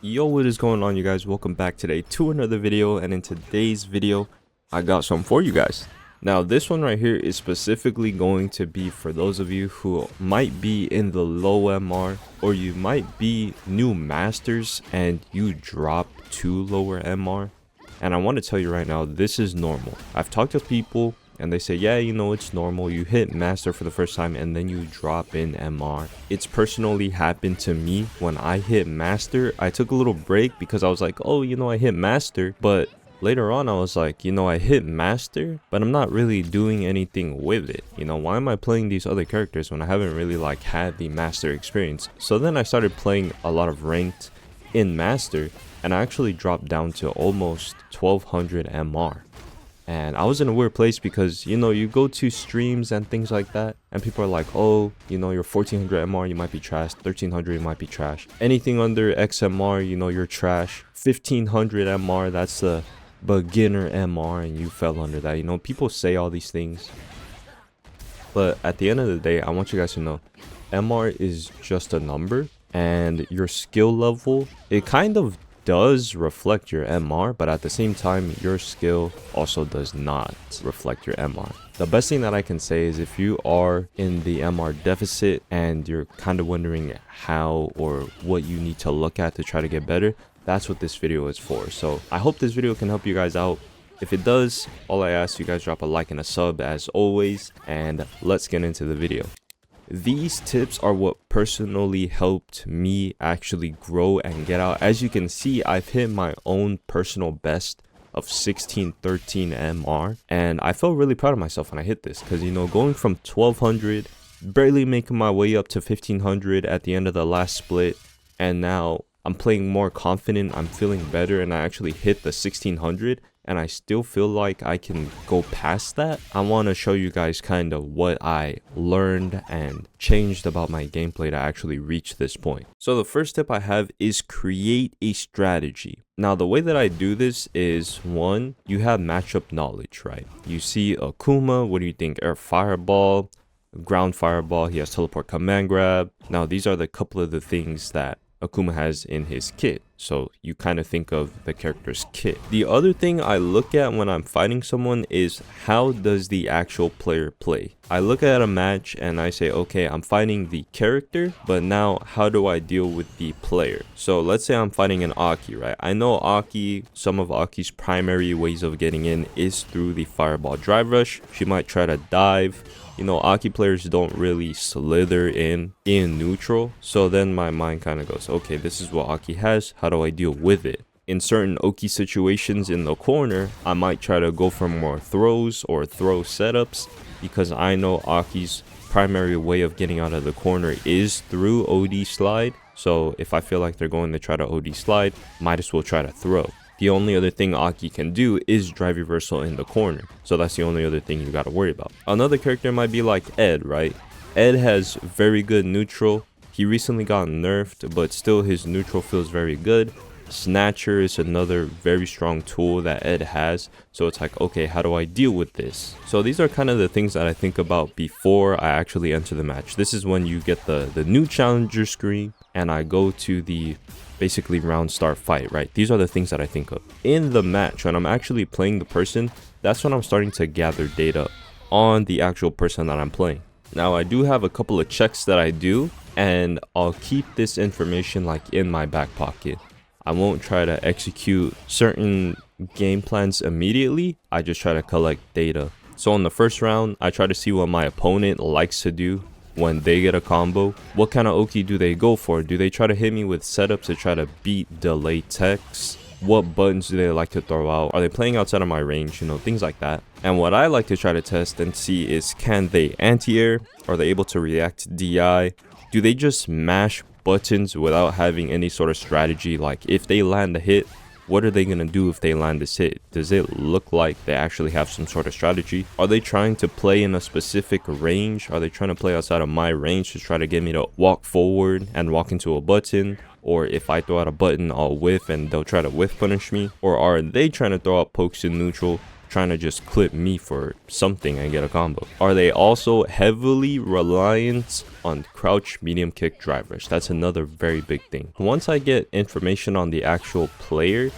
Yo, what is going on, you guys? Welcome back today to another video, and in today's video I got some for you guys. Now this one right here is specifically going to be for those of you who might be in the low MR, or you might be new masters and you drop to lower MR. And I want to tell you right now, this is normal. I've talked to people and they say, yeah, you know, it's normal. You hit master for the first time and then you drop in MR. It's personally happened to me. When I hit master, I took a little break because I was like, oh, you know, I hit master. But later on, I was like, you know, I hit master, but I'm not really doing anything with it. You know, why am I playing these other characters when I haven't really like had the master experience? So then I started playing a lot of ranked in master, and I actually dropped down to almost 1200 MR. And I was in a weird place because, you know, you go to streams and things like that and people are like, oh, you know, you're 1400 MR, you might be trash. 1300, you might be trash. Anything under XMR, you know, you're trash. 1500 MR, that's a beginner MR and you fell under that. You know, people say all these things, but at the end of the day, I want you guys to know MR is just a number, and your skill level, it kind of does reflect your MR, but at the same time your skill also does not reflect your MR. The best thing that I can say is if you are in the MR deficit and you're kind of wondering how or what you need to look at to try to get better, that's what this video is for. So I hope this video can help you guys out. If it does, all I ask you guys, drop a like and a sub as always, and let's get into the video. These tips are what personally helped me actually grow and get out. As you can see, I've hit my own personal best of 1613 MR, and I felt really proud of myself when I hit this, because, you know, going from 1200, barely making my way up to 1500 at the end of the last split, and now I'm playing more confident, I'm feeling better, and I actually hit the 1600, and I still feel like I can go past that. I want to show you guys kind of what I learned and changed about my gameplay to actually reach this point. So the first tip I have is create a strategy. Now the way that I do this is, one, you have matchup knowledge, right? You see Akuma, what do you think? Air Fireball, Ground Fireball, he has Teleport Command Grab. Now these are the couple of the things that Akuma has in his kit, so you kind of think of the character's kit. The other thing I look at when I'm fighting someone is, how does the actual player play? I look at a match and I say, okay, I'm fighting the character, but now how do I deal with the player? So let's say I'm fighting an Aki, right? I know Aki, some of Aki's primary ways of getting in is through the Fireball Drive Rush. She might try to dive. You know, Aki players don't really slither in neutral. So then my mind kind of goes, okay, this is what Aki has. How do I deal with it? In certain Oki situations in the corner, I might try to go for more throws or throw setups, because I know Aki's primary way of getting out of the corner is through OD slide. So if I feel like they're going to try to OD slide, might as well try to throw. The only other thing Aki can do is drive reversal in the corner. So that's the only other thing you got to worry about. Another character might be like Ed, right? Ed has very good neutral. He recently got nerfed, but still his neutral feels very good. Snatcher is another very strong tool that Ed has. So it's like, okay, how do I deal with this? So these are kind of the things that I think about before I actually enter the match. This is when you get the new challenger screen, and I go to the basically round start fight, right? These are the things that I think of. In the match, when I'm actually playing the person, that's when I'm starting to gather data on the actual person that I'm playing. Now I do have a couple of checks that I do, and I'll keep this information like in my back pocket. I won't try to execute certain game plans immediately. I just try to collect data. So in the first round, I try to see what my opponent likes to do when they get a combo. What kind of Oki do they go for? Do they try to hit me with setups to try to beat delay techs? What buttons do they like to throw out? Are they playing outside of my range? You know, things like that. And what I like to try to test and see is, can they anti-air? Are they able to react to DI? Do they just mash buttons without having any sort of strategy? Like, if they land a hit, what are they going to do if they land this hit? Does it look like they actually have some sort of strategy? Are they trying to play in a specific range? Are they trying to play outside of my range to try to get me to walk forward and walk into a button? Or if I throw out a button, I'll whiff and they'll try to whiff punish me? Or are they trying to throw out pokes in neutral, trying to just clip me for something and get a combo? Are they also heavily reliant on crouch, medium kick, drive rush? That's another very big thing. Once I get information on the actual player,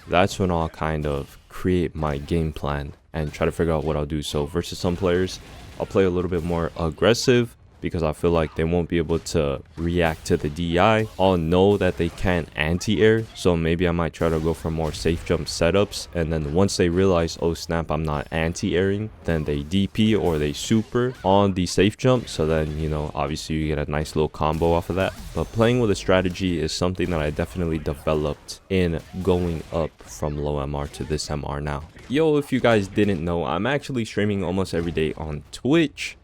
that's when I'll kind of create my game plan and try to figure out what I'll do. So versus some players, I'll play a little bit more aggressive because I feel like they won't be able to react to the DI. I'll know that they can't anti-air, so maybe I might try to go for more safe jump setups, and then once they realize, oh snap, I'm not anti-airing, then they DP or they super on the safe jump, so then, you know, obviously you get a nice little combo off of that. But playing with a strategy is something that I definitely developed in going up from low MR to this MR now. Yo, if you guys didn't know, I'm actually streaming almost every day on Twitch.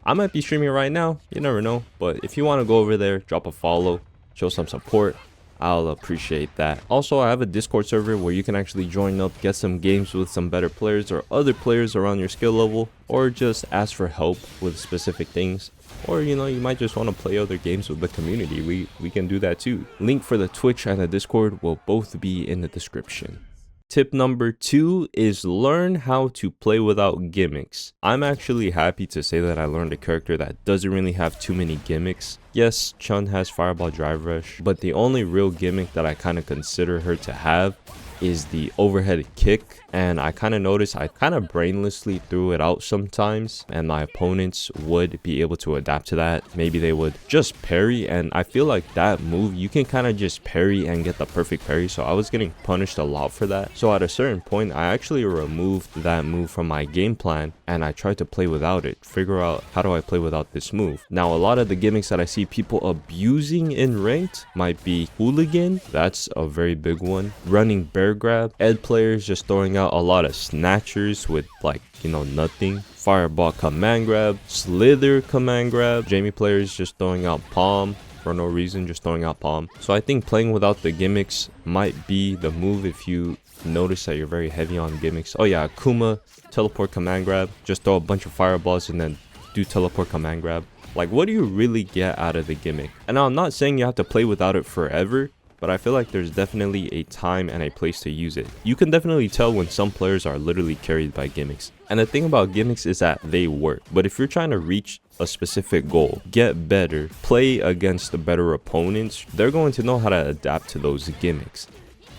I might be streaming right now, you never know, but if you want to go over there, drop a follow, show some support, I'll appreciate that. Also, I have a Discord server where you can actually join up, get some games with some better players or other players around your skill level, or just ask for help with specific things. Or, you know, you might just want to play other games with the community. We can do that too. Link for the Twitch and the Discord will both be in the description. Tip number 2 is learn how to play without gimmicks. I'm actually happy to say that I learned a character that doesn't really have too many gimmicks. Yes, Chun has Fireball Drive Rush, but the only real gimmick that I kind of consider her to have is the overhead kick, and I kind of noticed I kind of brainlessly threw it out sometimes, and my opponents would be able to adapt to that. Maybe they would just parry, and I feel like that move you can kind of just parry and get the perfect parry, so I was getting punished a lot for that. So at a certain point I actually removed that move from my game plan, and I tried to play without it, figure out how do I play without this move. Now a lot of the gimmicks that I see people abusing in ranked might be hooligan, that's a very big one, running bear grab, ed players just throwing out a lot of snatchers with, like, you know, nothing, fireball command grab, slither command grab, Jamie players just throwing out palm for no reason, just throwing out palm. So I think playing without the gimmicks might be the move if you notice that you're very heavy on gimmicks. Oh yeah, Akuma, teleport command grab, just throw a bunch of fireballs and then do teleport command grab. Like, what do you really get out of the gimmick? And I'm not saying you have to play without it forever, but I feel like there's definitely a time and a place to use it. You can definitely tell when some players are literally carried by gimmicks. And the thing about gimmicks is that they work. But if you're trying to reach a specific goal, get better, play against the better opponents, they're going to know how to adapt to those gimmicks.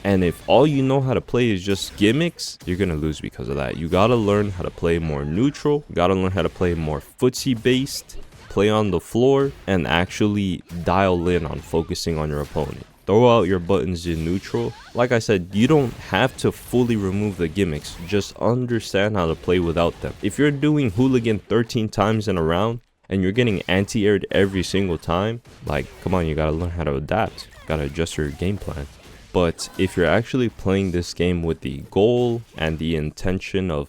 And if all you know how to play is just gimmicks, you're going to lose because of that. You got to learn how to play more neutral. You got to learn how to play more footsie based, play on the floor, and actually dial in on focusing on your opponent. Throw out your buttons in neutral. Like I said, you don't have to fully remove the gimmicks. Just understand how to play without them. If you're doing hooligan 13 times in a round and you're getting anti-aired every single time, like, come on, you gotta learn how to adapt. You gotta adjust your game plan. But if you're actually playing this game with the goal and the intention of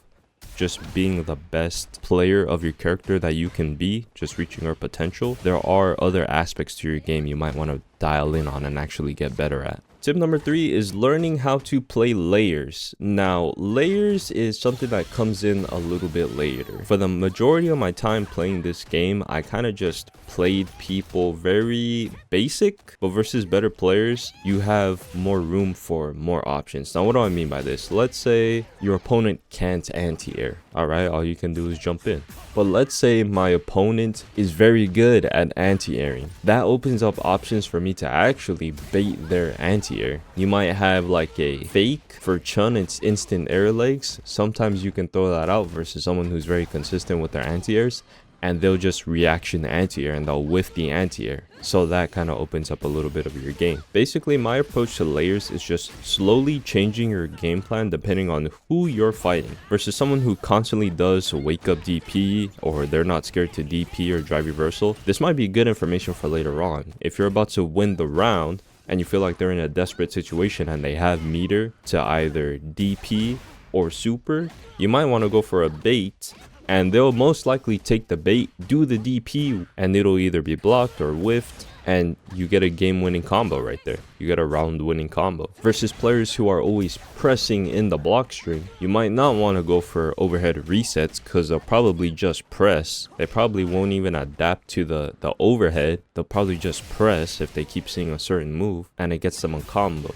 just being the best player of your character that you can be, just reaching your potential, there are other aspects to your game you might want to dial in on and actually get better at. Tip number 3 is learning how to play layers. Now, layers is something that comes in a little bit later. For the majority of my time playing this game, I kind of just played people very basic, but versus better players, you have more room for more options. Now, what do I mean by this? Let's say your opponent can't anti-air. Alright, all you can do is jump in. But let's say my opponent is very good at anti-airing. That opens up options for me to actually bait their anti-air. You might have like a fake for Chun, it's instant air legs. Sometimes you can throw that out versus someone who's very consistent with their anti-airs, and they'll just reaction anti-air and they'll whiff the anti-air. So that kind of opens up a little bit of your game. Basically, my approach to layers is just slowly changing your game plan depending on who you're fighting. Versus someone who constantly does wake up DP, or they're not scared to DP or drive reversal. This might be good information for later on. If you're about to win the round and you feel like they're in a desperate situation and they have meter to either DP or super, you might want to go for a bait, and they'll most likely take the bait, do the DP, and it'll either be blocked or whiffed, and you get a game-winning combo right there. You get a round-winning combo. Versus players who are always pressing in the block string, you might not want to go for overhead resets because they'll probably just press. They probably won't even adapt to the overhead. They'll probably just press if they keep seeing a certain move, and it gets them a combo.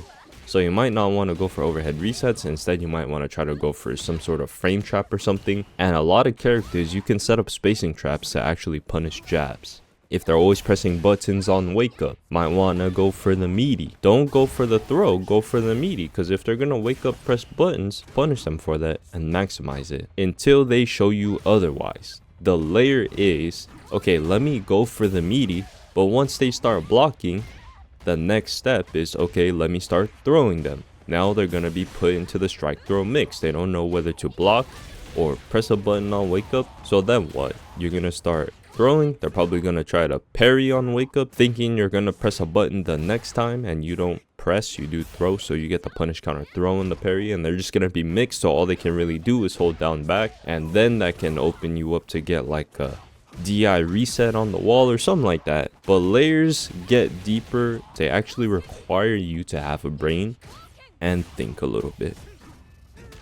So you might not want to go for overhead resets. Instead, you might want to try to go for some sort of frame trap or something. And a lot of characters, you can set up spacing traps to actually punish jabs. If they're always pressing buttons on wake up, might want to go for the meaty. Don't go for the throw, go for the meaty, because if they're gonna wake up, press buttons, punish them for that and maximize it until they show you otherwise. The layer is, okay, let me go for the meaty, but once they start blocking, the next step is, okay, let me start throwing them. Now they're gonna be put into the strike throw mix. They don't know whether to block or press a button on wake up. So then what? You're gonna start throwing. They're probably gonna try to parry on wake up, thinking you're gonna press a button the next time, and you don't press, you do throw, so you get the punish counter throw and the parry, and they're just gonna be mixed. So all they can really do is hold down back, and then that can open you up to get like a DI reset on the wall or something like that. But layers get deeper. They actually require you to have a brain and think a little bit.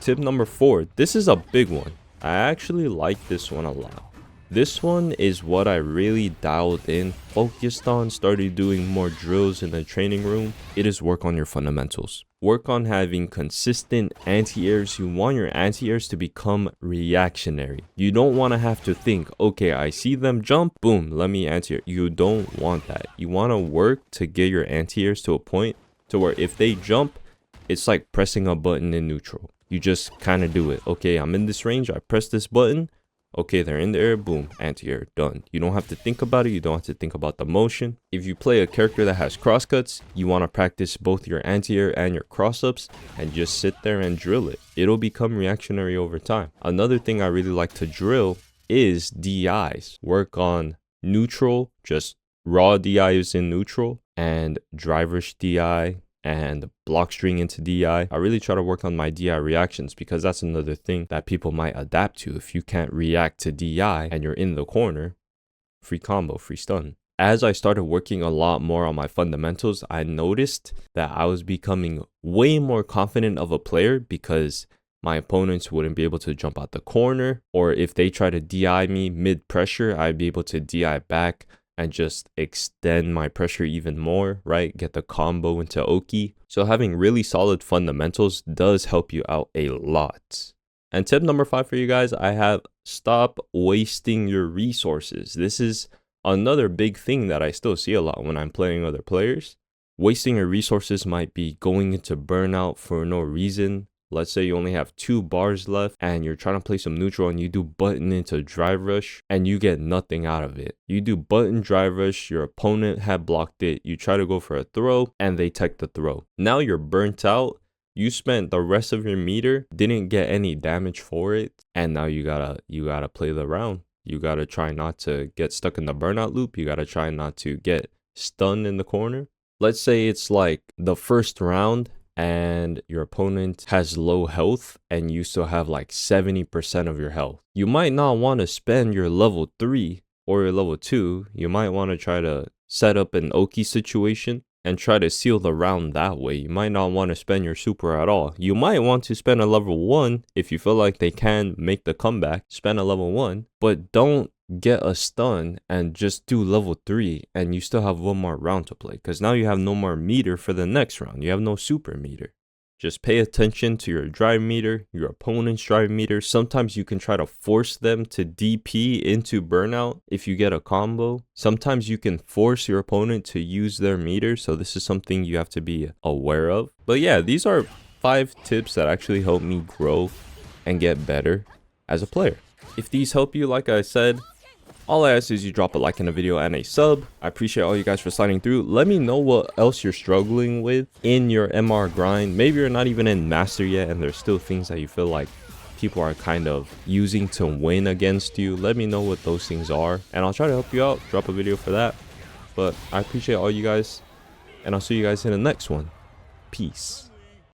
Tip number 4, this is a big one. I actually like this one a lot. This one is what I really dialed in, focused on, started doing more drills in the training room. It is work on your fundamentals. Work on having consistent anti-airs. You want your anti-airs to become reactionary. You don't want to have to think, okay, I see them jump, boom, let me anti-air. You don't want that. You want to work to get your anti-airs to a point to where if they jump, it's like pressing a button in neutral. You just kind of do it. Okay, I'm in this range, I press this button. Okay, they're in the air, boom, anti-air, done. You don't have to think about it. You don't have to think about the motion. If you play a character that has crosscuts, you want to practice both your anti-air and your cross-ups and just sit there and drill it. It'll become reactionary over time. Another thing I really like to drill is DIs. Work on neutral, just raw DIs in neutral, and driverish DI, and block string into DI. I really try to work on my DI reactions because that's another thing that people might adapt to. If you can't react to DI and you're in the corner, free combo, free stun. As I started working a lot more on my fundamentals, I noticed that I was becoming way more confident of a player because my opponents wouldn't be able to jump out the corner, or if they try to DI me mid pressure, I'd be able to DI back and just extend my pressure even more, right? Get the combo into Oki. So having really solid fundamentals does help you out a lot. And tip number 5 for you guys, I have stop wasting your resources. This is another big thing that I still see a lot when I'm playing other players. Wasting your resources might be going into burnout for no reason. Let's say you only have 2 bars left and you're trying to play some neutral and you do button into drive rush and you get nothing out of it. You do button drive rush, your opponent had blocked it, you try to go for a throw and they tech the throw. Now you're burnt out. You spent the rest of your meter, didn't get any damage for it, and now you gotta play the round. You gotta try not to get stuck in the burnout loop. You gotta try not to get stunned in the corner. Let's say it's like the first round and your opponent has low health and you still have like 70% of your health. You might not want to spend your level 3 or your level 2. You might want to try to set up an Oki situation and try to seal the round that way. You might not want to spend your super at all. You might want to spend a level 1 if you feel like they can make the comeback. Spend a level 1, but don't get a stun and just do level 3 and you still have one more round to play, because now you have no more meter for the next round. You have no super meter. Just pay attention to your drive meter, your opponent's drive meter. Sometimes you can try to force them to DP into burnout if you get a combo. Sometimes you can force your opponent to use their meter, so this is something you have to be aware of. But yeah, these are 5 tips that actually help me grow and get better as a player. If these help you, like I said, all I ask is you drop a like in the video and a sub. I appreciate all you guys for sliding through. Let me know what else you're struggling with in your MR grind. Maybe you're not even in master yet and there's still things that you feel like people are kind of using to win against you. Let me know what those things are and I'll try to help you out. Drop a video for that. But I appreciate all you guys and I'll see you guys in the next one. Peace.